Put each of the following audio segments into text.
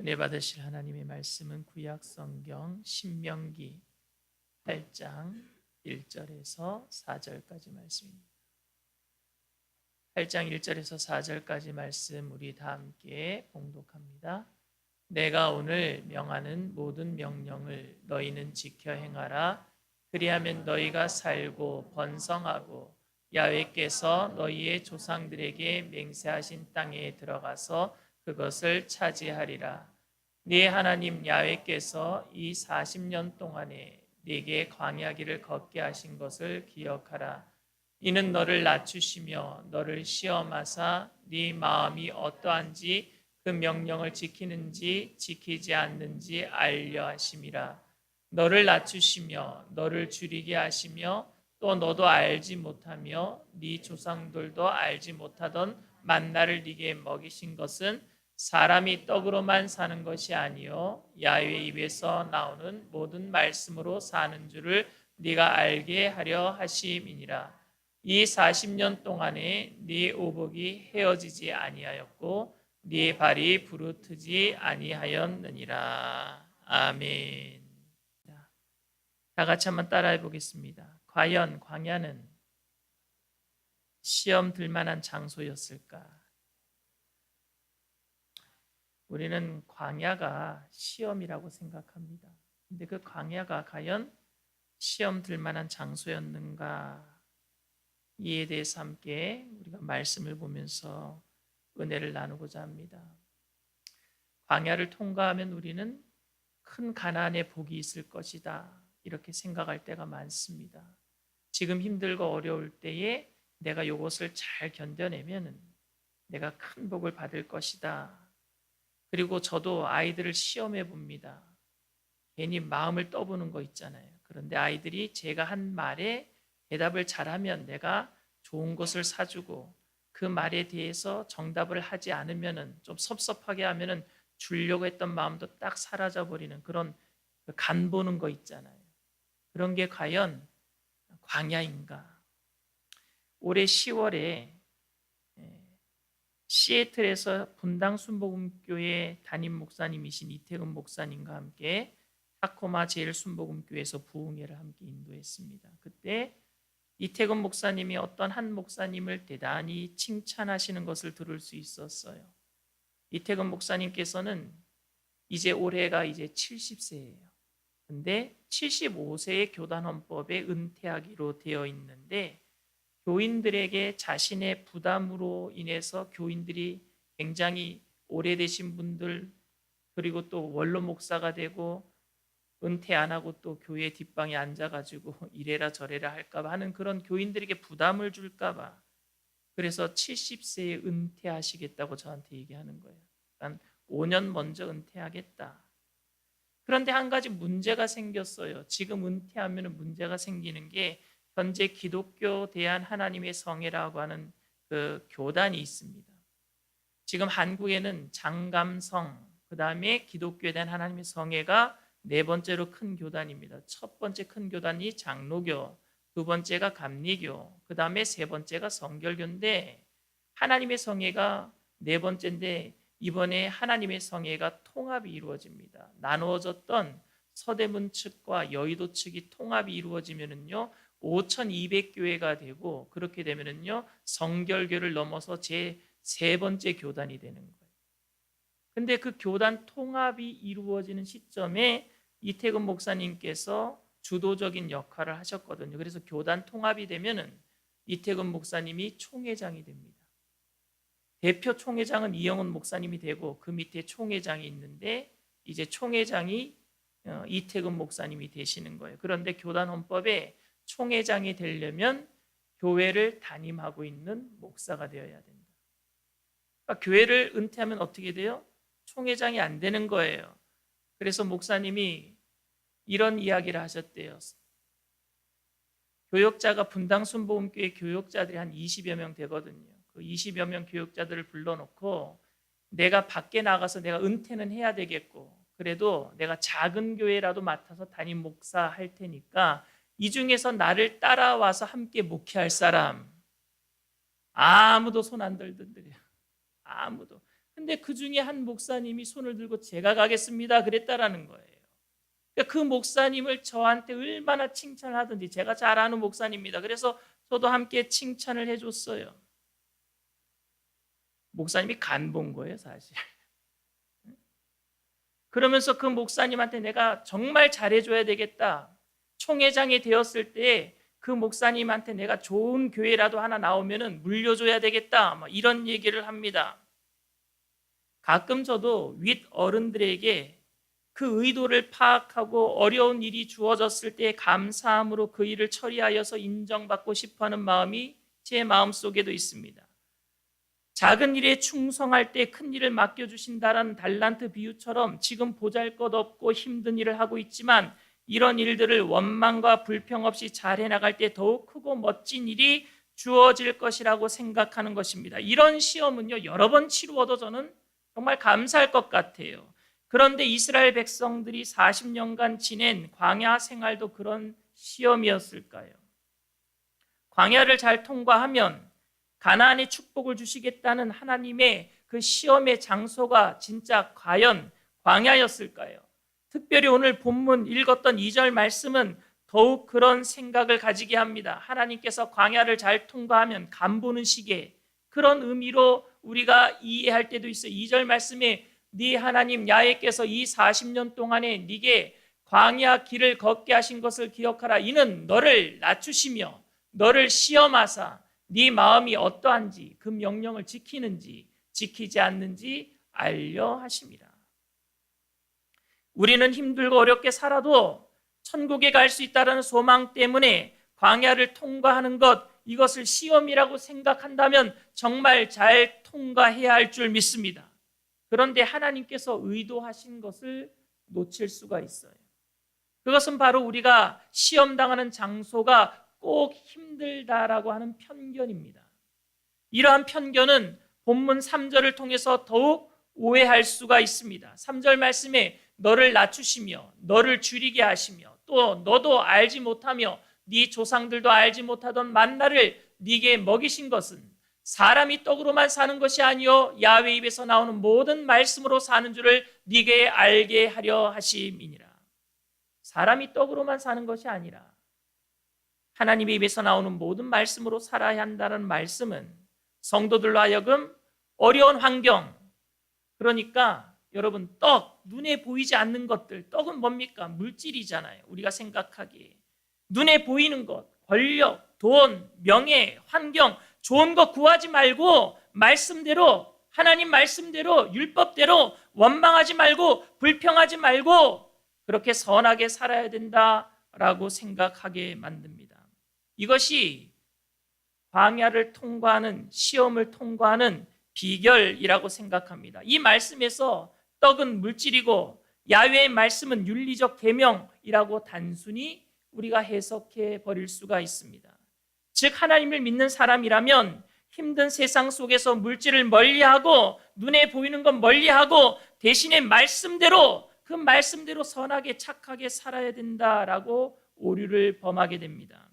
은혜 받으실 하나님의 말씀은 구약 성경 신명기 8장 1절에서 4절까지 말씀입니다. 8장 1절에서 4절까지 말씀 우리 다 함께 봉독합니다. 내가 오늘 명하는 모든 명령을 너희는 지켜 행하라. 그리하면 너희가 살고 번성하고 야훼께서 너희의 조상들에게 맹세하신 땅에 들어가서 그것을 차지하리라. 네 하나님 야훼께서 이 40년 동안에 네게 광야길을 걷게 하신 것을 기억하라. 이는 너를 낮추시며 너를 시험하사 네 마음이 어떠한지 그 명령을 지키는지 지키지 않는지 알려 하심이라. 너를 낮추시며 너를 줄이게 하시며 또 너도 알지 못하며 네 조상들도 알지 못하던 만나를 네게 먹이신 것은 사람이 떡으로만 사는 것이 아니요 야훼 입에서 나오는 모든 말씀으로 사는 줄을 네가 알게 하려 하심이니라. 이 40년 동안에 네 오복이 헤어지지 아니하였고 네 발이 부르트지 아니하였느니라. 아멘. 다 같이 한번 따라해 보겠습니다. 과연 광야는 시험 들 만한 장소였을까? 우리는 광야가 시험이라고 생각합니다. 근데 그 광야가 과연 시험 들 만한 장소였는가? 이에 대해서 함께 우리가 말씀을 보면서 은혜를 나누고자 합니다. 광야를 통과하면 우리는 큰 가나안의 복이 있을 것이다. 이렇게 생각할 때가 많습니다. 지금 힘들고 어려울 때에 내가 이것을 잘 견뎌내면 내가 큰 복을 받을 것이다. 그리고 저도 아이들을 시험해 봅니다. 괜히 마음을 떠보는 거 있잖아요. 그런데 아이들이 제가 한 말에 대답을 잘하면 내가 좋은 것을 사주고 그 말에 대해서 정답을 하지 않으면 좀 섭섭하게 하면 주려고 했던 마음도 딱 사라져 버리는 그런 간 보는 거 있잖아요. 그런 게 과연 광야인가? 올해 10월에 시애틀에서 분당 순복음교회 담임 목사님이신 이태근 목사님과 함께 타코마 제일 순복음교회에서 부흥회를 함께 인도했습니다. 그때 이태근 목사님이 어떤 한 목사님을 대단히 칭찬하시는 것을 들을 수 있었어요. 이태근 목사님께서는 이제 올해가 이제 70세예요. 근데 75세의 교단 헌법에 은퇴하기로 되어 있는데 교인들에게 자신의 부담으로 인해서 교인들이 굉장히 오래되신 분들 그리고 또 원로 목사가 되고 은퇴 안 하고 또 교회 뒷방에 앉아가지고 이래라 저래라 할까봐 하는 그런 교인들에게 부담을 줄까봐 그래서 70세에 은퇴하시겠다고 저한테 얘기하는 거예요. 그러니까 5년 먼저 은퇴하겠다. 그런데 한 가지 문제가 생겼어요. 지금 은퇴하면 문제가 생기는 게 현재 기독교 대한 하나님의 성회라고 하는 그 교단이 있습니다. 지금 한국에는 장감성, 그 다음에 기독교에 대한 하나님의 성회가 네 번째로 큰 교단입니다. 첫 번째 큰 교단이 장로교, 두 번째가 감리교, 그 다음에 세 번째가 성결교인데 하나님의 성회가 네 번째인데 이번에 하나님의 성회가 통합이 이루어집니다. 나누어졌던 서대문 측과 여의도 측이 통합이 이루어지면은요 5,200교회가 되고 그렇게 되면은요 성결교를 넘어서 제 세 번째 교단이 되는 거예요. 근데 그 교단 통합이 이루어지는 시점에 이태근 목사님께서 주도적인 역할을 하셨거든요. 그래서 교단 통합이 되면은 이태근 목사님이 총회장이 됩니다. 대표 총회장은 이영훈 목사님이 되고 그 밑에 총회장이 있는데 이제 총회장이 이태근 목사님이 되시는 거예요. 그런데 교단 헌법에 총회장이 되려면 교회를 담임하고 있는 목사가 되어야 된다. 그러니까 교회를 은퇴하면 어떻게 돼요? 총회장이 안 되는 거예요. 그래서 목사님이 이런 이야기를 하셨대요. 교역자가 분당 순복음교회 교역자들이 한 20여 명 되거든요. 그 20여 명 교역자들을 불러놓고 내가 밖에 나가서 내가 은퇴는 해야 되겠고 그래도 내가 작은 교회라도 맡아서 담임 목사 할 테니까 이 중에서 나를 따라와서 함께 목회할 사람 아무도 손 안 들던데요. 아무도. 근데 그 중에 한 목사님이 손을 들고 제가 가겠습니다 그랬다라는 거예요. 그러니까 그 목사님을 저한테 얼마나 칭찬을 하든지, 제가 잘 아는 목사님입니다. 그래서 저도 함께 칭찬을 해줬어요. 목사님이 간 본 거예요, 사실. 그러면서 그 목사님한테 내가 정말 잘해줘야 되겠다. 총회장이 되었을 때 그 목사님한테 내가 좋은 교회라도 하나 나오면은 물려줘야 되겠다. 이런 얘기를 합니다. 가끔 저도 윗 어른들에게 그 의도를 파악하고 어려운 일이 주어졌을 때 감사함으로 그 일을 처리하여서 인정받고 싶어하는 마음이 제 마음속에도 있습니다. 작은 일에 충성할 때 큰 일을 맡겨주신다라는 달란트 비유처럼 지금 보잘것없고 힘든 일을 하고 있지만 이런 일들을 원망과 불평 없이 잘 해나갈 때 더욱 크고 멋진 일이 주어질 것이라고 생각하는 것입니다. 이런 시험은요, 여러 번 치루어도 저는 정말 감사할 것 같아요. 그런데 이스라엘 백성들이 40년간 지낸 광야 생활도 그런 시험이었을까요? 광야를 잘 통과하면 가나안의 축복을 주시겠다는 하나님의 그 시험의 장소가 진짜 과연 광야였을까요? 특별히 오늘 본문 읽었던 2절 말씀은 더욱 그런 생각을 가지게 합니다. 하나님께서 광야를 잘 통과하면 간 보는 시계, 그런 의미로 우리가 이해할 때도 있어요. 2절 말씀에 네 하나님 야훼께서 이 40년 동안에 네게 광야 길을 걷게 하신 것을 기억하라. 이는 너를 낮추시며 너를 시험하사 네 마음이 어떠한지, 그 명령을 지키는지 지키지 않는지 알려 하심이라. 우리는 힘들고 어렵게 살아도 천국에 갈 수 있다는 소망 때문에 광야를 통과하는 것, 이것을 시험이라고 생각한다면 정말 잘 통과해야 할 줄 믿습니다. 그런데 하나님께서 의도하신 것을 놓칠 수가 있어요. 그것은 바로 우리가 시험당하는 장소가 꼭 힘들다라고 하는 편견입니다. 이러한 편견은 본문 3절을 통해서 더욱 오해할 수가 있습니다. 3절 말씀에 너를 낮추시며 너를 줄이게 하시며 또 너도 알지 못하며 네 조상들도 알지 못하던 만나를 네게 먹이신 것은 사람이 떡으로만 사는 것이 아니요 야훼 입에서 나오는 모든 말씀으로 사는 줄을 네게 알게 하려 하심이니라. 사람이 떡으로만 사는 것이 아니라 하나님의 입에서 나오는 모든 말씀으로 살아야 한다는 말씀은 성도들로 하여금 어려운 환경, 그러니까 여러분 떡, 눈에 보이지 않는 것들, 떡은 뭡니까? 물질이잖아요. 우리가 생각하기에 눈에 보이는 것, 권력, 돈, 명예, 환경, 좋은 것 구하지 말고 말씀대로, 하나님 말씀대로, 율법대로 원망하지 말고 불평하지 말고 그렇게 선하게 살아야 된다라고 생각하게 만듭니다. 이것이 광야를 통과하는, 시험을 통과하는 비결이라고 생각합니다. 이 말씀에서 떡은 물질이고 야훼의 말씀은 윤리적 계명이라고 단순히 우리가 해석해 버릴 수가 있습니다. 즉 하나님을 믿는 사람이라면 힘든 세상 속에서 물질을 멀리하고 눈에 보이는 건 멀리하고 대신에 말씀대로, 그 말씀대로 선하게 착하게 살아야 된다라고 오류를 범하게 됩니다.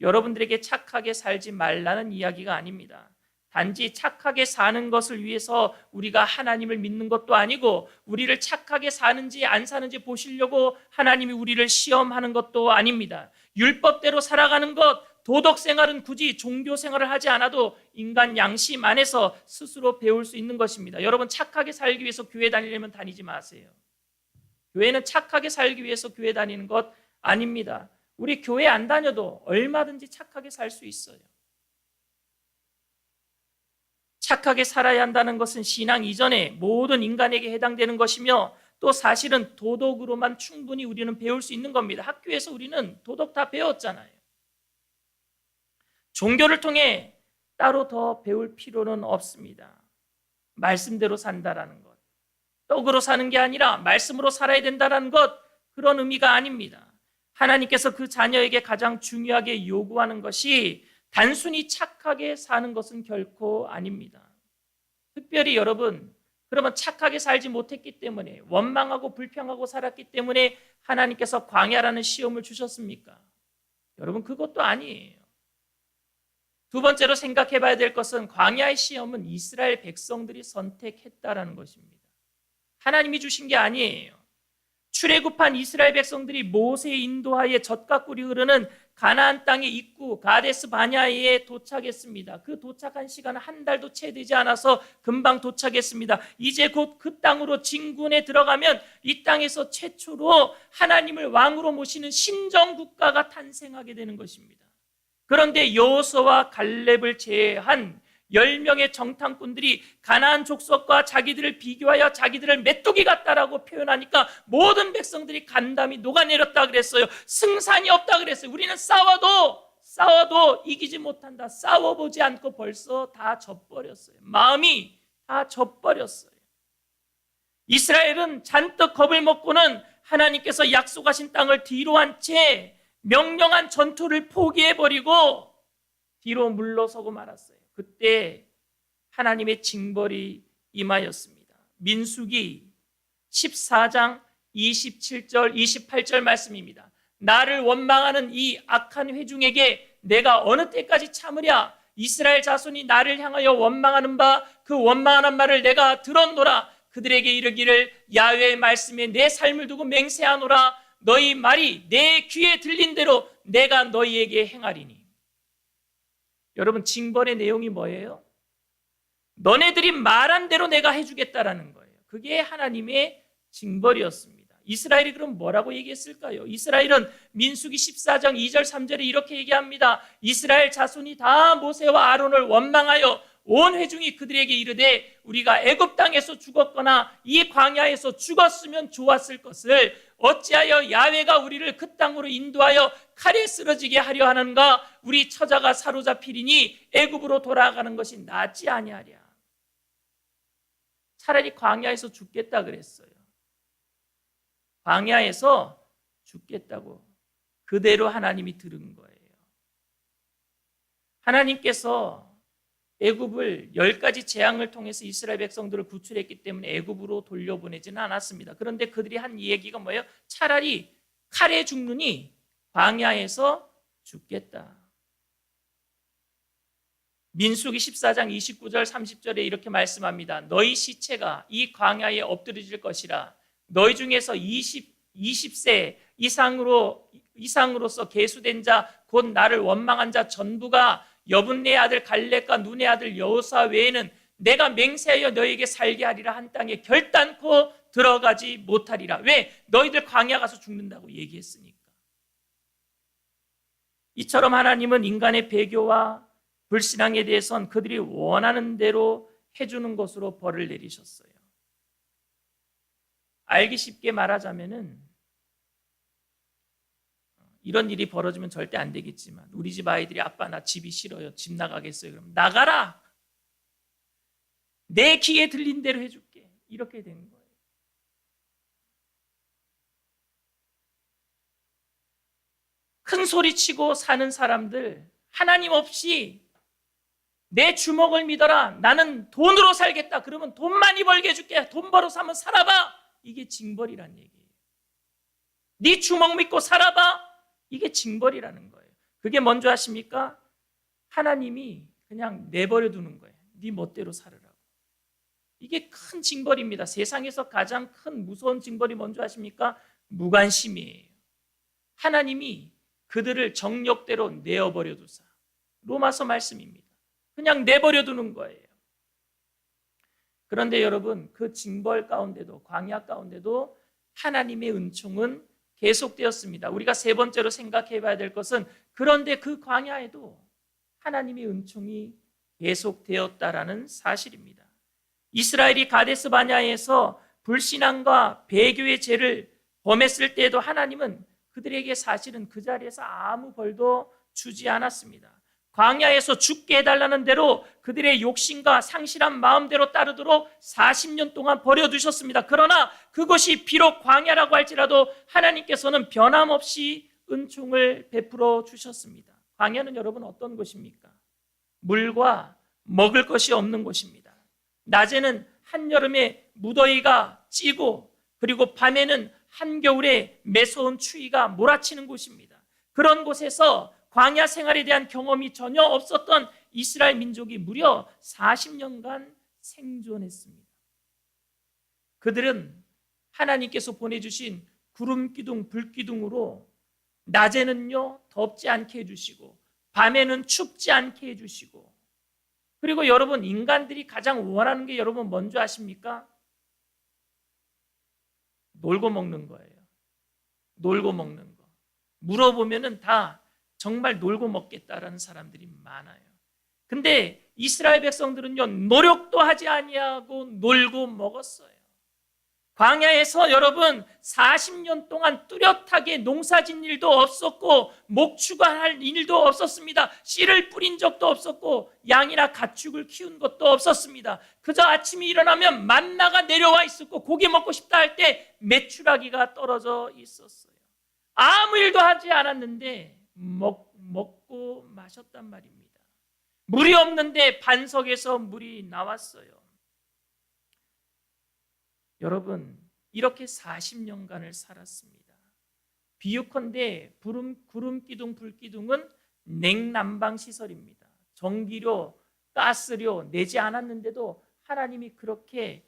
여러분들에게 착하게 살지 말라는 이야기가 아닙니다. 단지 착하게 사는 것을 위해서 우리가 하나님을 믿는 것도 아니고 우리를 착하게 사는지 안 사는지 보시려고 하나님이 우리를 시험하는 것도 아닙니다. 율법대로 살아가는 것, 도덕 생활은 굳이 종교 생활을 하지 않아도 인간 양심 안에서 스스로 배울 수 있는 것입니다. 여러분 착하게 살기 위해서 교회 다니려면 다니지 마세요. 교회는 착하게 살기 위해서 교회 다니는 것 아닙니다. 우리 교회 안 다녀도 얼마든지 착하게 살 수 있어요. 착하게 살아야 한다는 것은 신앙 이전에 모든 인간에게 해당되는 것이며 또 사실은 도덕으로만 충분히 우리는 배울 수 있는 겁니다. 학교에서 우리는 도덕 다 배웠잖아요. 종교를 통해 따로 더 배울 필요는 없습니다. 말씀대로 산다라는 것, 떡으로 사는 게 아니라 말씀으로 살아야 된다는 것, 그런 의미가 아닙니다. 하나님께서 그 자녀에게 가장 중요하게 요구하는 것이 단순히 착하게 사는 것은 결코 아닙니다. 특별히 여러분, 그러면 착하게 살지 못했기 때문에, 원망하고 불평하고 살았기 때문에 하나님께서 광야라는 시험을 주셨습니까? 여러분 그것도 아니에요. 두 번째로 생각해 봐야 될 것은 광야의 시험은 이스라엘 백성들이 선택했다라는 것입니다. 하나님이 주신 게 아니에요. 출애굽한 이스라엘 백성들이 모세의 인도하에 젖과 꿀이 흐르는 가나안 땅의 입구 가데스 바냐에 도착했습니다. 그 도착한 시간은 한 달도 채 되지 않아서 금방 도착했습니다. 이제 곧 그 땅으로 진군에 들어가면 이 땅에서 최초로 하나님을 왕으로 모시는 신정 국가가 탄생하게 되는 것입니다. 그런데 여호수아와 갈렙을 제외한 10명의 정탐꾼들이 가나안 족속과 자기들을 비교하여 자기들을 메뚜기 같다라고 표현하니까 모든 백성들이 간담이 녹아내렸다 그랬어요. 승산이 없다 그랬어요. 우리는 싸워도 이기지 못한다. 싸워보지 않고 벌써 다 져버렸어요. 마음이 다 져버렸어요. 이스라엘은 잔뜩 겁을 먹고는 하나님께서 약속하신 땅을 뒤로 한 채 명령한 전투를 포기해버리고 뒤로 물러서고 말았어요. 그때 하나님의 징벌이 임하였습니다. 민수기 14장 27절 28절 말씀입니다. 나를 원망하는 이 악한 회중에게 내가 어느 때까지 참으랴? 이스라엘 자손이 나를 향하여 원망하는 바 그 원망하는 말을 내가 들었노라. 그들에게 이르기를 야훼의 말씀에 내 삶을 두고 맹세하노라. 너희 말이 내 귀에 들린 대로 내가 너희에게 행하리니. 여러분, 징벌의 내용이 뭐예요? 너네들이 말한 대로 내가 해주겠다라는 거예요. 그게 하나님의 징벌이었습니다. 이스라엘이 그럼 뭐라고 얘기했을까요? 이스라엘은 민수기 14장 2절 3절에 이렇게 얘기합니다. 이스라엘 자손이 다 모세와 아론을 원망하여 온 회중이 그들에게 이르되 우리가 애굽 땅에서 죽었거나 이 광야에서 죽었으면 좋았을 것을 어찌하여 야훼가 우리를 그 땅으로 인도하여 칼에 쓰러지게 하려 하는가? 우리 처자가 사로잡히리니 애굽으로 돌아가는 것이 낫지 아니하랴. 차라리 광야에서 죽겠다 그랬어요. 광야에서 죽겠다고 그대로 하나님이 들은 거예요. 하나님께서 애굽을 10가지 재앙을 통해서 이스라엘 백성들을 구출했기 때문에 애굽으로 돌려보내지는 않았습니다. 그런데 그들이 한 얘기가 뭐예요? 차라리 칼에 죽느니 광야에서 죽겠다. 민수기 14장 29절 30절에 이렇게 말씀합니다. 너희 시체가 이 광야에 엎드려질 것이라. 너희 중에서 20세 이상으로서 계수된 자 곧 나를 원망한 자 전부가 여분네 아들 갈렙과 눈의 아들 여호수아 외에는 내가 맹세하여 너에게 살게 하리라 한 땅에 결단코 들어가지 못하리라. 왜? 너희들 광야 가서 죽는다고 얘기했으니까. 이처럼 하나님은 인간의 배교와 불신앙에 대해서는 그들이 원하는 대로 해주는 것으로 벌을 내리셨어요. 알기 쉽게 말하자면은 이런 일이 벌어지면 절대 안 되겠지만 우리 집 아이들이 아빠 나 집이 싫어요. 집 나가겠어요. 그럼 나가라. 내 귀에 들린 대로 해줄게. 이렇게 된 거예요. 큰 소리치고 사는 사람들, 하나님 없이 내 주먹을 믿어라. 나는 돈으로 살겠다. 그러면 돈 많이 벌게 해줄게. 돈 벌어서 한번 살아봐. 이게 징벌이란 얘기예요. 네 주먹 믿고 살아봐. 이게 징벌이라는 거예요. 그게 뭔지 아십니까? 하나님이 그냥 내버려 두는 거예요. 네 멋대로 살으라고. 이게 큰 징벌입니다. 세상에서 가장 큰 무서운 징벌이 뭔지 아십니까? 무관심이에요. 하나님이 그들을 정욕대로 내어버려 두사. 로마서 말씀입니다. 그냥 내버려 두는 거예요. 그런데 여러분, 그 징벌 가운데도, 광야 가운데도 하나님의 은총은 계속되었습니다. 우리가 세 번째로 생각해 봐야 될 것은 그런데 그 광야에도 하나님의 은총이 계속되었다라는 사실입니다. 이스라엘이 가데스 바냐에서 불신앙과 배교의 죄를 범했을 때에도 하나님은 그들에게 사실은 그 자리에서 아무 벌도 주지 않았습니다. 광야에서 죽게 해달라는 대로 그들의 욕심과 상실한 마음대로 따르도록 40년 동안 버려두셨습니다. 그러나 그것이 비록 광야라고 할지라도 하나님께서는 변함없이 은총을 베풀어 주셨습니다. 광야는 여러분 어떤 곳입니까? 물과 먹을 것이 없는 곳입니다. 낮에는 한여름에 무더위가 찌고 그리고 밤에는 한겨울에 매서운 추위가 몰아치는 곳입니다. 그런 곳에서 광야 생활에 대한 경험이 전혀 없었던 이스라엘 민족이 무려 40년간 생존했습니다. 그들은 하나님께서 보내주신 구름 기둥, 불 기둥으로 낮에는요 덥지 않게 해주시고 밤에는 춥지 않게 해주시고, 그리고 여러분, 인간들이 가장 원하는 게 여러분 뭔지 아십니까? 놀고 먹는 거예요. 놀고 먹는 거. 물어보면은 다 정말 놀고 먹겠다라는 사람들이 많아요. 근데 이스라엘 백성들은요 노력도 하지 아니하고 놀고 먹었어요. 광야에서 여러분 40년 동안 뚜렷하게 농사진 일도 없었고 목축할 일도 없었습니다. 씨를 뿌린 적도 없었고 양이나 가축을 키운 것도 없었습니다. 그저 아침에 일어나면 만나가 내려와 있었고 고기 먹고 싶다 할 때 메추라기가 떨어져 있었어요. 아무 일도 하지 않았는데 먹고 마셨단 말입니다. 물이 없는데 반석에서 물이 나왔어요. 여러분, 이렇게 40년간을 살았습니다. 비유컨대 구름 기둥, 불 기둥은 냉난방 시설입니다. 전기료, 가스료 내지 않았는데도 하나님이 그렇게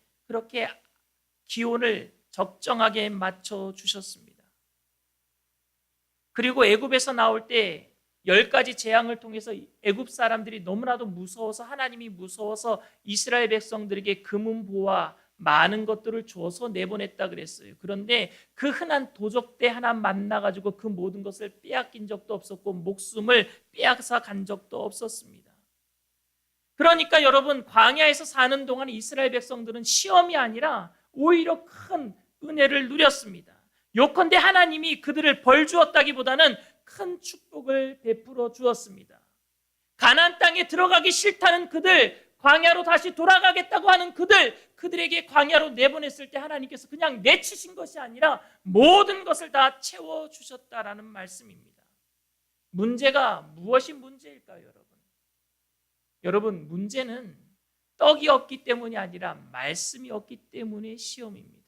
기온을 적정하게 맞춰 주셨습니다. 그리고 애굽에서 나올 때 10가지 재앙을 통해서 애굽 사람들이 너무나도 무서워서, 하나님이 무서워서 이스라엘 백성들에게 금은보화 많은 것들을 줘서 내보냈다 그랬어요. 그런데 그 흔한 도적대 하나 만나가지고 그 모든 것을 빼앗긴 적도 없었고 목숨을 빼앗아 간 적도 없었습니다. 그러니까 여러분, 광야에서 사는 동안 이스라엘 백성들은 시험이 아니라 오히려 큰 은혜를 누렸습니다. 요컨대 하나님이 그들을 벌 주었다기보다는 큰 축복을 베풀어 주었습니다. 가나안 땅에 들어가기 싫다는 그들, 광야로 다시 돌아가겠다고 하는 그들에게 광야로 내보냈을 때 하나님께서 그냥 내치신 것이 아니라 모든 것을 다 채워주셨다라는 말씀입니다. 문제가 무엇이 문제일까요, 여러분? 여러분, 문제는 떡이 없기 때문이 아니라 말씀이 없기 때문의 시험입니다.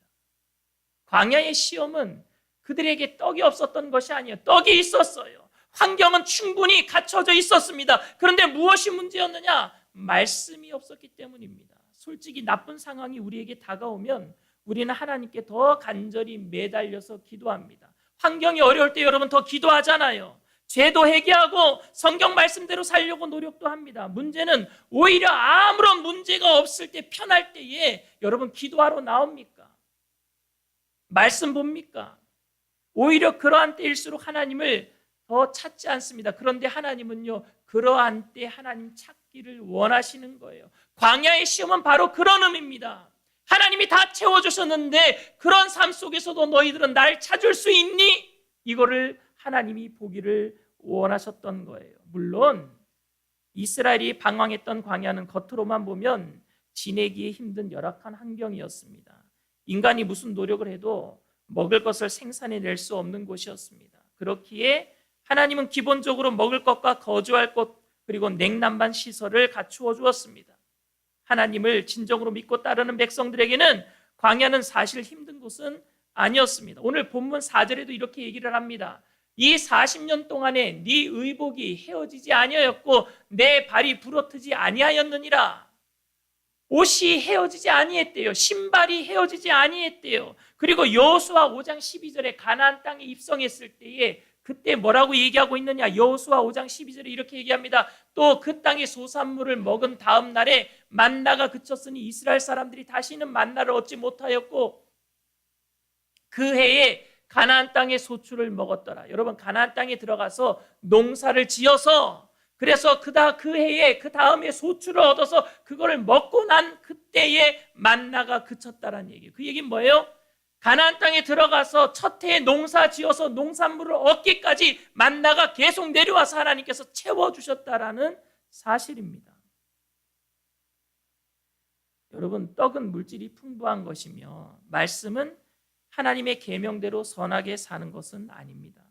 광야의 시험은 그들에게 떡이 없었던 것이 아니에요. 떡이 있었어요. 환경은 충분히 갖춰져 있었습니다. 그런데 무엇이 문제였느냐? 말씀이 없었기 때문입니다. 솔직히 나쁜 상황이 우리에게 다가오면 우리는 하나님께 더 간절히 매달려서 기도합니다. 환경이 어려울 때 여러분 더 기도하잖아요. 죄도 회개하고 성경 말씀대로 살려고 노력도 합니다. 문제는 오히려 아무런 문제가 없을 때, 편할 때에 여러분 기도하러 나옵니까? 말씀 봅니까? 오히려 그러한 때일수록 하나님을 더 찾지 않습니다. 그런데 하나님은요, 그러한 때 하나님 찾기를 원하시는 거예요. 광야의 시험은 바로 그런 의미입니다. 하나님이 다 채워주셨는데 그런 삶 속에서도 너희들은 날 찾을 수 있니? 이거를 하나님이 보기를 원하셨던 거예요. 물론 이스라엘이 방황했던 광야는 겉으로만 보면 지내기에 힘든 열악한 환경이었습니다. 인간이 무슨 노력을 해도 먹을 것을 생산해낼 수 없는 곳이었습니다. 그렇기에 하나님은 기본적으로 먹을 것과 거주할 곳, 그리고 냉난방 시설을 갖추어 주었습니다. 하나님을 진정으로 믿고 따르는 백성들에게는 광야는 사실 힘든 곳은 아니었습니다. 오늘 본문 4절에도 이렇게 얘기를 합니다. 이 40년 동안에 네 의복이 헤어지지 아니하였고 내 발이 부러뜨지 아니하였느니라. 옷이 헤어지지 아니했대요. 신발이 헤어지지 아니했대요. 그리고 여호수아 5장 12절에 가나안 땅에 입성했을 때에 그때 뭐라고 얘기하고 있느냐? 여호수아 5장 12절에 이렇게 얘기합니다. 또 그 땅의 소산물을 먹은 다음 날에 만나가 그쳤으니 이스라엘 사람들이 다시는 만나를 얻지 못하였고 그 해에 가나안 땅의 소출을 먹었더라. 여러분, 가나안 땅에 들어가서 농사를 지어서 그래서 그 해에 그 다음에 소출을 얻어서 그거를 먹고 난 그때에 만나가 그쳤다라는 얘기예요. 그 얘기는 뭐예요? 가나안 땅에 들어가서 첫 해에 농사 지어서 농산물을 얻기까지 만나가 계속 내려와서 하나님께서 채워주셨다라는 사실입니다. 여러분, 떡은 물질이 풍부한 것이며 말씀은 하나님의 계명대로 선하게 사는 것은 아닙니다.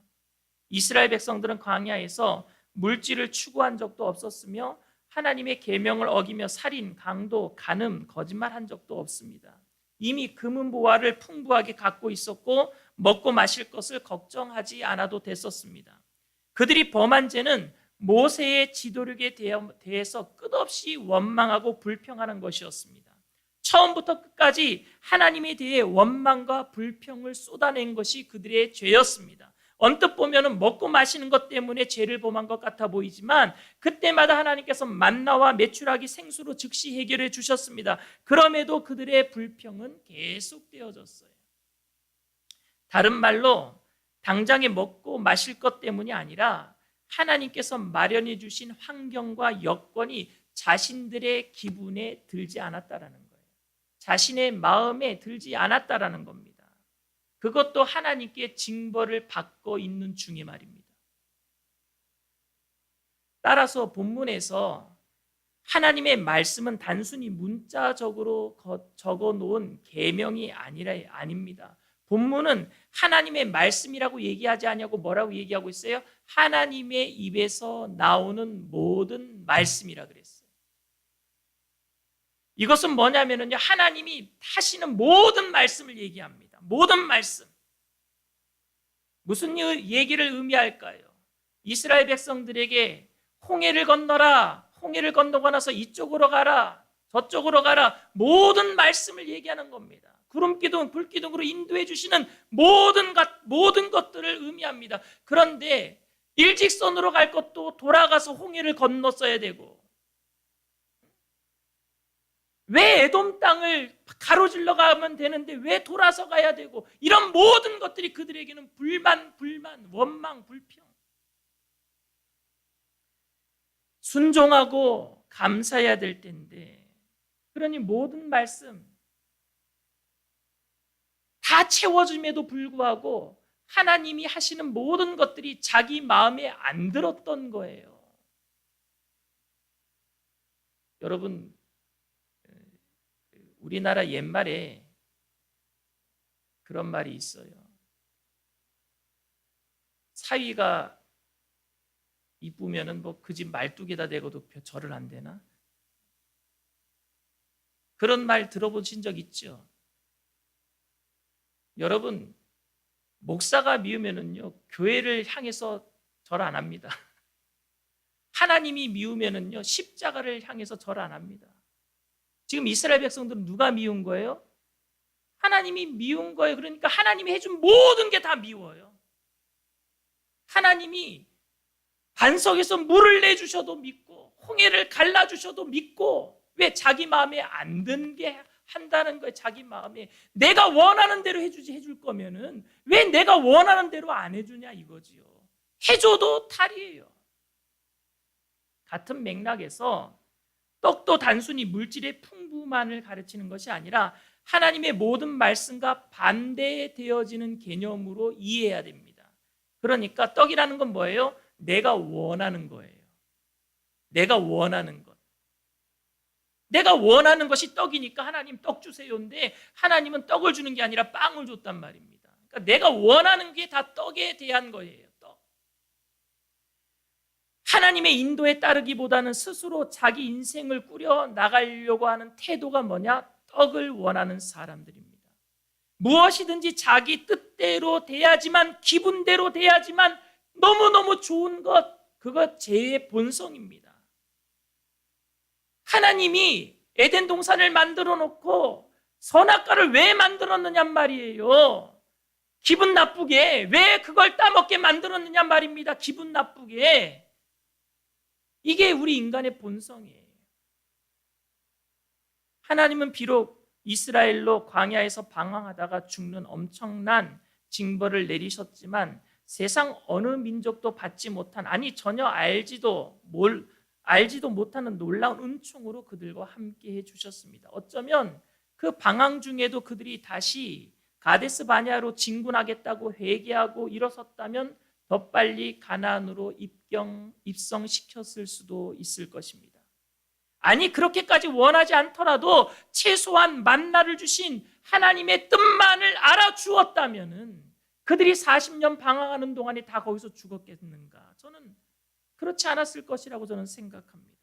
이스라엘 백성들은 광야에서 물질을 추구한 적도 없었으며 하나님의 계명을 어기며 살인, 강도, 간음, 거짓말한 적도 없습니다. 이미 금은보화를 풍부하게 갖고 있었고 먹고 마실 것을 걱정하지 않아도 됐었습니다. 그들이 범한 죄는 모세의 지도력에 대해서 끝없이 원망하고 불평하는 것이었습니다. 처음부터 끝까지 하나님에 대해 원망과 불평을 쏟아낸 것이 그들의 죄였습니다. 언뜻 보면 먹고 마시는 것 때문에 죄를 범한 것 같아 보이지만 그때마다 하나님께서 만나와 메추라기 생수로 즉시 해결해 주셨습니다. 그럼에도 그들의 불평은 계속되어졌어요. 다른 말로 당장에 먹고 마실 것 때문이 아니라 하나님께서 마련해 주신 환경과 여건이 자신들의 기분에 들지 않았다라는 거예요. 자신의 마음에 들지 않았다라는 겁니다. 그것도 하나님께 징벌을 받고 있는 중에 말입니다. 따라서 본문에서 하나님의 말씀은 단순히 문자적으로 적어 놓은 계명이 아닙니다. 본문은 하나님의 말씀이라고 얘기하지 않냐고 뭐라고 얘기하고 있어요? 하나님의 입에서 나오는 모든 말씀이라 그랬어요. 이것은 뭐냐면요, 하나님이 하시는 모든 말씀을 얘기합니다. 모든 말씀. 무슨 얘기를 의미할까요? 이스라엘 백성들에게 홍해를 건너라, 홍해를 건너고 나서 이쪽으로 가라, 저쪽으로 가라, 모든 말씀을 얘기하는 겁니다. 구름기둥, 불기둥으로 인도해 주시는 모든 것들을 의미합니다. 그런데 일직선으로 갈 것도 돌아가서 홍해를 건넜어야 되고, 왜 에돔 땅을 가로질러 가면 되는데 왜 돌아서 가야 되고, 이런 모든 것들이 그들에게는 불만, 원망, 불평. 순종하고 감사해야 될 텐데, 그러니 모든 말씀 다 채워줌에도 불구하고 하나님이 하시는 모든 것들이 자기 마음에 안 들었던 거예요. 여러분, 우리나라 옛말에 그런 말이 있어요. 사위가 이쁘면은 뭐 그 집 말뚝에다 대고도 절을 안 되나? 그런 말 들어보신 적 있죠? 여러분, 목사가 미우면은요, 교회를 향해서 절 안 합니다. 하나님이 미우면은요, 십자가를 향해서 절 안 합니다. 지금 이스라엘 백성들은 누가 미운 거예요? 하나님이 미운 거예요. 그러니까 하나님이 해준 모든 게 다 미워요. 하나님이 반석에서 물을 내주셔도 믿고 홍해를 갈라주셔도 믿고, 왜? 자기 마음에 안 든 게 한다는 거예요. 자기 마음에 내가 원하는 대로 해줄 거면은 왜 내가 원하는 대로 안 해주냐 이거지요. 해줘도 탈이에요. 같은 맥락에서 떡도 단순히 물질의 풍부만을 가르치는 것이 아니라 하나님의 모든 말씀과 반대되어지는 개념으로 이해해야 됩니다. 그러니까 떡이라는 건 뭐예요? 내가 원하는 거예요. 내가 원하는 것. 내가 원하는 것이 떡이니까 하나님 떡 주세요인데, 하나님은 떡을 주는 게 아니라 빵을 줬단 말입니다. 그러니까 내가 원하는 게 다 떡에 대한 거예요. 떡. 하나님의 인도에 따르기보다는 스스로 자기 인생을 꾸려 나가려고 하는 태도가 뭐냐? 떡을 원하는 사람들입니다. 무엇이든지 자기 뜻대로 돼야지만, 기분대로 돼야지만, 너무너무 좋은 것, 그것 죄의 본성입니다. 하나님이 에덴 동산을 만들어 놓고 선악과를 왜 만들었느냔 말이에요. 기분 나쁘게. 왜 그걸 따먹게 만들었느냔 말입니다. 기분 나쁘게. 이게 우리 인간의 본성이에요. 하나님은 비록 이스라엘로 광야에서 방황하다가 죽는 엄청난 징벌을 내리셨지만 세상 어느 민족도 받지 못한, 아니 전혀 알지도 못하는 놀라운 은총으로 그들과 함께 해주셨습니다. 어쩌면 그 방황 중에도 그들이 다시 가데스 바네아로 진군하겠다고 회개하고 일어섰다면 더 빨리 가나안으로 입성시켰을 수도 있을 것입니다. 아니 그렇게까지 원하지 않더라도 최소한 만나를 주신 하나님의 뜻만을 알아주었다면 그들이 40년 방황하는 동안에 다 거기서 죽었겠는가? 저는 그렇지 않았을 것이라고 저는 생각합니다.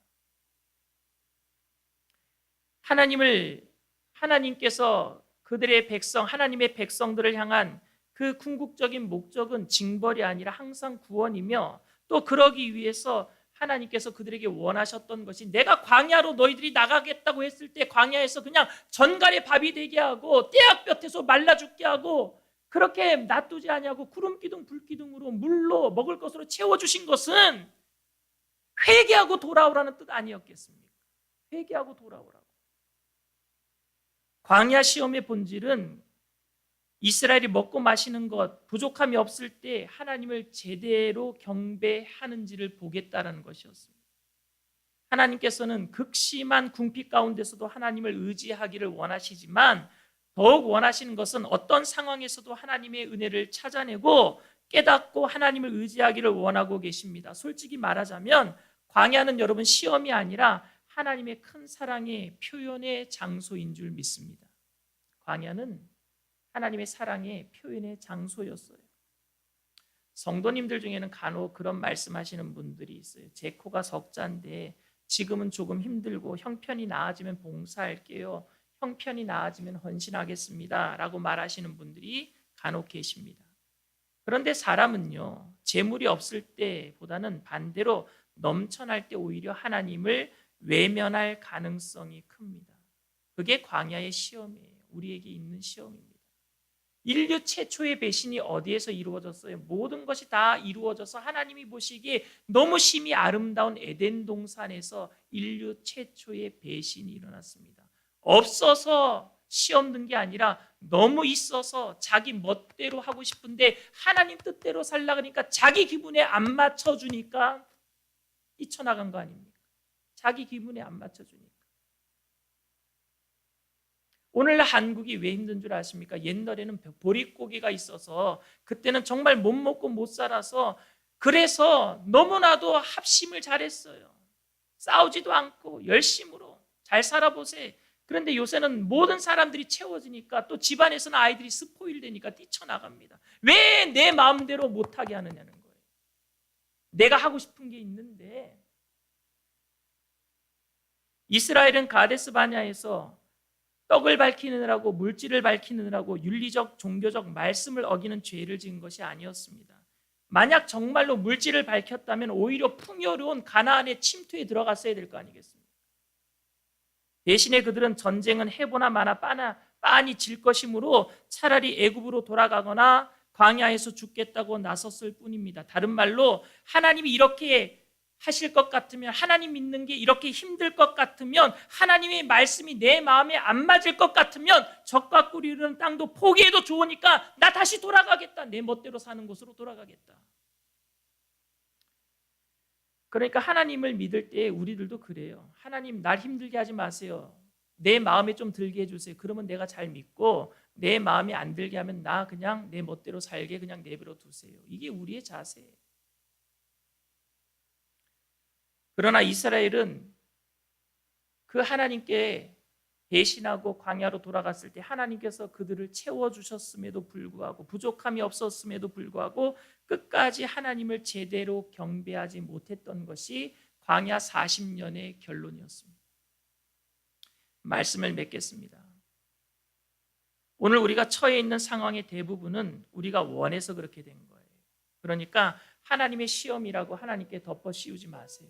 하나님께서 그들의 하나님의 백성들을 향한 그 궁극적인 목적은 징벌이 아니라 항상 구원이며, 또 그러기 위해서 하나님께서 그들에게 원하셨던 것이 내가 광야로 너희들이 나가겠다고 했을 때 광야에서 그냥 전갈의 밥이 되게 하고 떼약볕에서 말라 죽게 하고 그렇게 놔두지 아니하고 구름기둥 불기둥으로 물로 먹을 것으로 채워주신 것은 회개하고 돌아오라는 뜻 아니었겠습니까? 회개하고 돌아오라고. 광야 시험의 본질은 이스라엘이 먹고 마시는 것 부족함이 없을 때 하나님을 제대로 경배하는지를 보겠다라는 것이었습니다. 하나님께서는 극심한 궁핍 가운데서도 하나님을 의지하기를 원하시지만 더욱 원하시는 것은 어떤 상황에서도 하나님의 은혜를 찾아내고 깨닫고 하나님을 의지하기를 원하고 계십니다. 솔직히 말하자면 광야는 여러분 시험이 아니라 하나님의 큰 사랑의 표현의 장소인 줄 믿습니다. 광야는 하나님의 사랑의 표현의 장소였어요. 성도님들 중에는 간혹 그런 말씀하시는 분들이 있어요. 제 코가 석자인데 지금은 조금 힘들고 형편이 나아지면 봉사할게요. 형편이 나아지면 헌신하겠습니다. 라고 말하시는 분들이 간혹 계십니다. 그런데 사람은요, 재물이 없을 때보다는 반대로 넘쳐날 때 오히려 하나님을 외면할 가능성이 큽니다. 그게 광야의 시험이에요. 우리에게 있는 시험입니다. 인류 최초의 배신이 어디에서 이루어졌어요? 모든 것이 다 이루어져서 하나님이 보시기에 너무 심히 아름다운 에덴 동산에서 인류 최초의 배신이 일어났습니다. 없어서 시험 든 게 아니라 너무 있어서 자기 멋대로 하고 싶은데 하나님 뜻대로 살라 그러니까 자기 기분에 안 맞춰주니까 뛰쳐나간 거 아닙니까? 자기 기분에 안 맞춰주니까. 오늘 한국이 왜 힘든 줄 아십니까? 옛날에는 보릿고개가 있어서 그때는 정말 못 먹고 못 살아서 그래서 너무나도 합심을 잘했어요. 싸우지도 않고 열심으로 잘 살아보세요. 그런데 요새는 모든 사람들이 채워지니까 또 집안에서는 아이들이 스포일 되니까 뛰쳐나갑니다. 왜 내 마음대로 못하게 하느냐는 거예요. 내가 하고 싶은 게 있는데 이스라엘은 가데스 바냐에서 떡을 밝히느라고 물질을 밝히느라고 윤리적 종교적 말씀을 어기는 죄를 지은 것이 아니었습니다. 만약 정말로 물질을 밝혔다면 오히려 풍요로운 가나안의 침투에 들어갔어야 될 거 아니겠습니까? 대신에 그들은 전쟁은 해보나 마나 빤히 질 것이므로 차라리 애굽으로 돌아가거나 광야에서 죽겠다고 나섰을 뿐입니다. 다른 말로 하나님이 이렇게 하실 것 같으면, 하나님 믿는 게 이렇게 힘들 것 같으면, 하나님의 말씀이 내 마음에 안 맞을 것 같으면 적과 꿀이 흐르는 땅도 포기해도 좋으니까 나 다시 돌아가겠다. 내 멋대로 사는 곳으로 돌아가겠다. 그러니까 하나님을 믿을 때 우리들도 그래요. 하나님 날 힘들게 하지 마세요. 내 마음에 좀 들게 해주세요. 그러면 내가 잘 믿고 내 마음에 안 들게 하면 나 그냥 내 멋대로 살게 그냥 내버려 두세요. 이게 우리의 자세예요. 그러나 이스라엘은 그 하나님께 배신하고 광야로 돌아갔을 때 하나님께서 그들을 채워주셨음에도 불구하고 부족함이 없었음에도 불구하고 끝까지 하나님을 제대로 경배하지 못했던 것이 광야 40년의 결론이었습니다. 말씀을 맺겠습니다. 오늘 우리가 처해 있는 상황의 대부분은 우리가 원해서 그렇게 된 거예요. 그러니까 하나님의 시험이라고 하나님께 덮어 씌우지 마세요.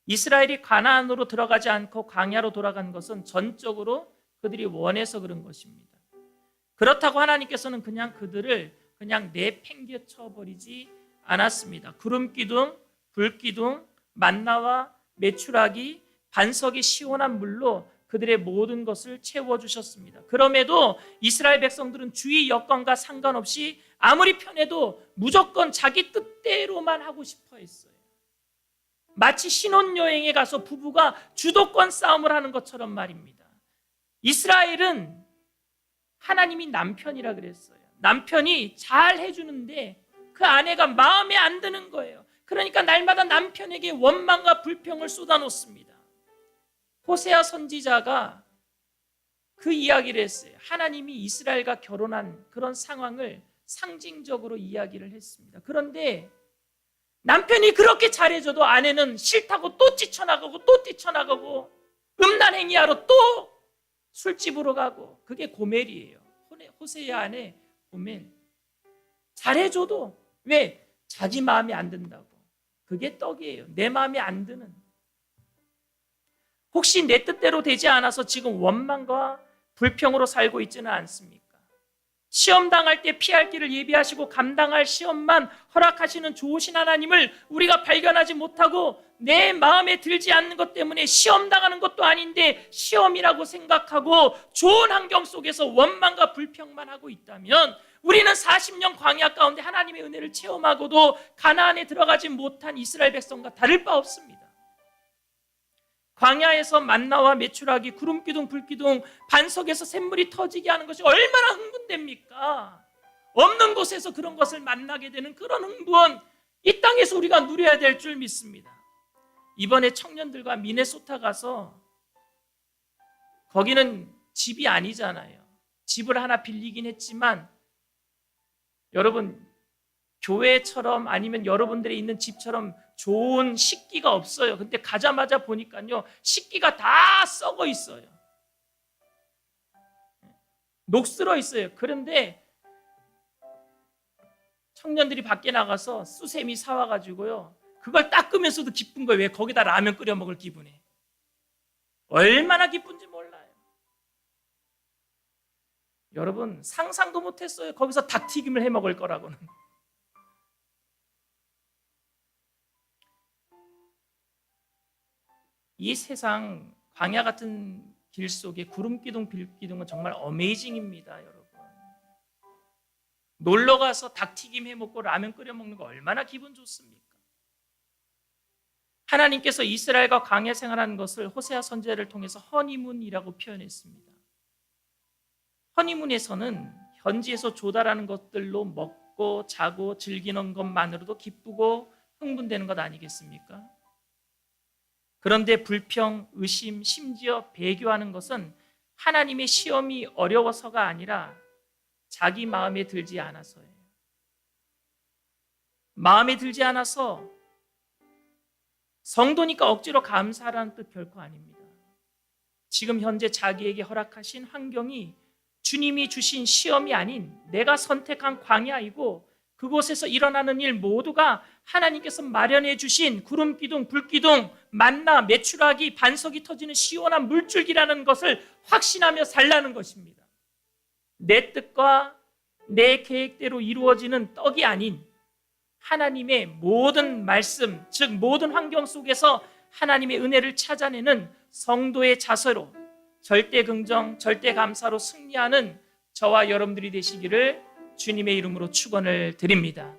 이스라엘이 가나안으로 들어가지 않고 광야로 돌아간 것은 전적으로 그들이 원해서 그런 것입니다. 그렇다고 하나님께서는 그냥 그들을 그냥 내팽개쳐 버리지 않았습니다. 구름기둥, 불기둥, 만나와 메추라기, 반석의 시원한 물로 그들의 모든 것을 채워주셨습니다. 그럼에도 이스라엘 백성들은 주위 여건과 상관없이 아무리 편해도 무조건 자기 뜻대로만 하고 싶어 했어요. 마치 신혼여행에 가서 부부가 주도권 싸움을 하는 것처럼 말입니다. 이스라엘은 하나님이 남편이라 그랬어요. 남편이 잘 해주는데 그 아내가 마음에 안 드는 거예요. 그러니까 날마다 남편에게 원망과 불평을 쏟아놓습니다. 호세아 선지자가 그 이야기를 했어요. 하나님이 이스라엘과 결혼한 그런 상황을 상징적으로 이야기를 했습니다. 그런데 남편이 그렇게 잘해줘도 아내는 싫다고 또 뛰쳐나가고 또 뛰쳐나가고 음란행위하러 또 술집으로 가고 그게 고멜이에요. 호세아 아내 고멜. 잘해줘도 왜? 자기 마음에 안 든다고. 그게 떡이에요. 내 마음에 안 드는. 혹시 내 뜻대로 되지 않아서 지금 원망과 불평으로 살고 있지는 않습니까? 시험 당할 때 피할 길을 예비하시고 감당할 시험만 허락하시는 좋으신 하나님을 우리가 발견하지 못하고 내 마음에 들지 않는 것 때문에 시험 당하는 것도 아닌데 시험이라고 생각하고 좋은 환경 속에서 원망과 불평만 하고 있다면 우리는 40년 광야 가운데 하나님의 은혜를 체험하고도 가나안에 들어가지 못한 이스라엘 백성과 다를 바 없습니다. 광야에서 만나와 메추라기, 구름기둥, 불기둥, 반석에서 샘물이 터지게 하는 것이 얼마나 흥분됩니까? 없는 곳에서 그런 것을 만나게 되는 그런 흥분, 이 땅에서 우리가 누려야 될 줄 믿습니다. 이번에 청년들과 미네소타 가서 거기는 집이 아니잖아요. 집을 하나 빌리긴 했지만 여러분, 교회처럼 아니면 여러분들이 있는 집처럼 좋은 식기가 없어요. 근데 가자마자 보니까요, 식기가 다 썩어 있어요. 녹슬어 있어요. 그런데 청년들이 밖에 나가서 수세미 사와가지고요, 그걸 닦으면서도 기쁜 거예요. 왜? 거기다 라면 끓여 먹을 기분에. 얼마나 기쁜지 몰라요. 여러분, 상상도 못했어요. 거기서 닭튀김을 해 먹을 거라고는. 이 세상 광야 같은 길 속에 구름기둥, 빌기둥은 정말 어메이징입니다, 여러분. 놀러 가서 닭튀김 해 먹고 라면 끓여 먹는 거 얼마나 기분 좋습니까? 하나님께서 이스라엘과 광야 생활하는 것을 호세아 선지자를 통해서 허니문이라고 표현했습니다. 허니문에서는 현지에서 조달하는 것들로 먹고 자고 즐기는 것만으로도 기쁘고 흥분되는 것 아니겠습니까? 그런데 불평, 의심, 심지어 배교하는 것은 하나님의 시험이 어려워서가 아니라 자기 마음에 들지 않아서예요. 마음에 들지 않아서 성도니까 억지로 감사하라는 뜻 결코 아닙니다. 지금 현재 자기에게 허락하신 환경이 주님이 주신 시험이 아닌 내가 선택한 광야이고 그곳에서 일어나는 일 모두가 하나님께서 마련해 주신 구름기둥, 불기둥, 만나, 메추라기, 반석이 터지는 시원한 물줄기라는 것을 확신하며 살라는 것입니다. 내 뜻과 내 계획대로 이루어지는 떡이 아닌 하나님의 모든 말씀, 즉 모든 환경 속에서 하나님의 은혜를 찾아내는 성도의 자세로 절대 긍정, 절대 감사로 승리하는 저와 여러분들이 되시기를 주님의 이름으로 축원을 드립니다.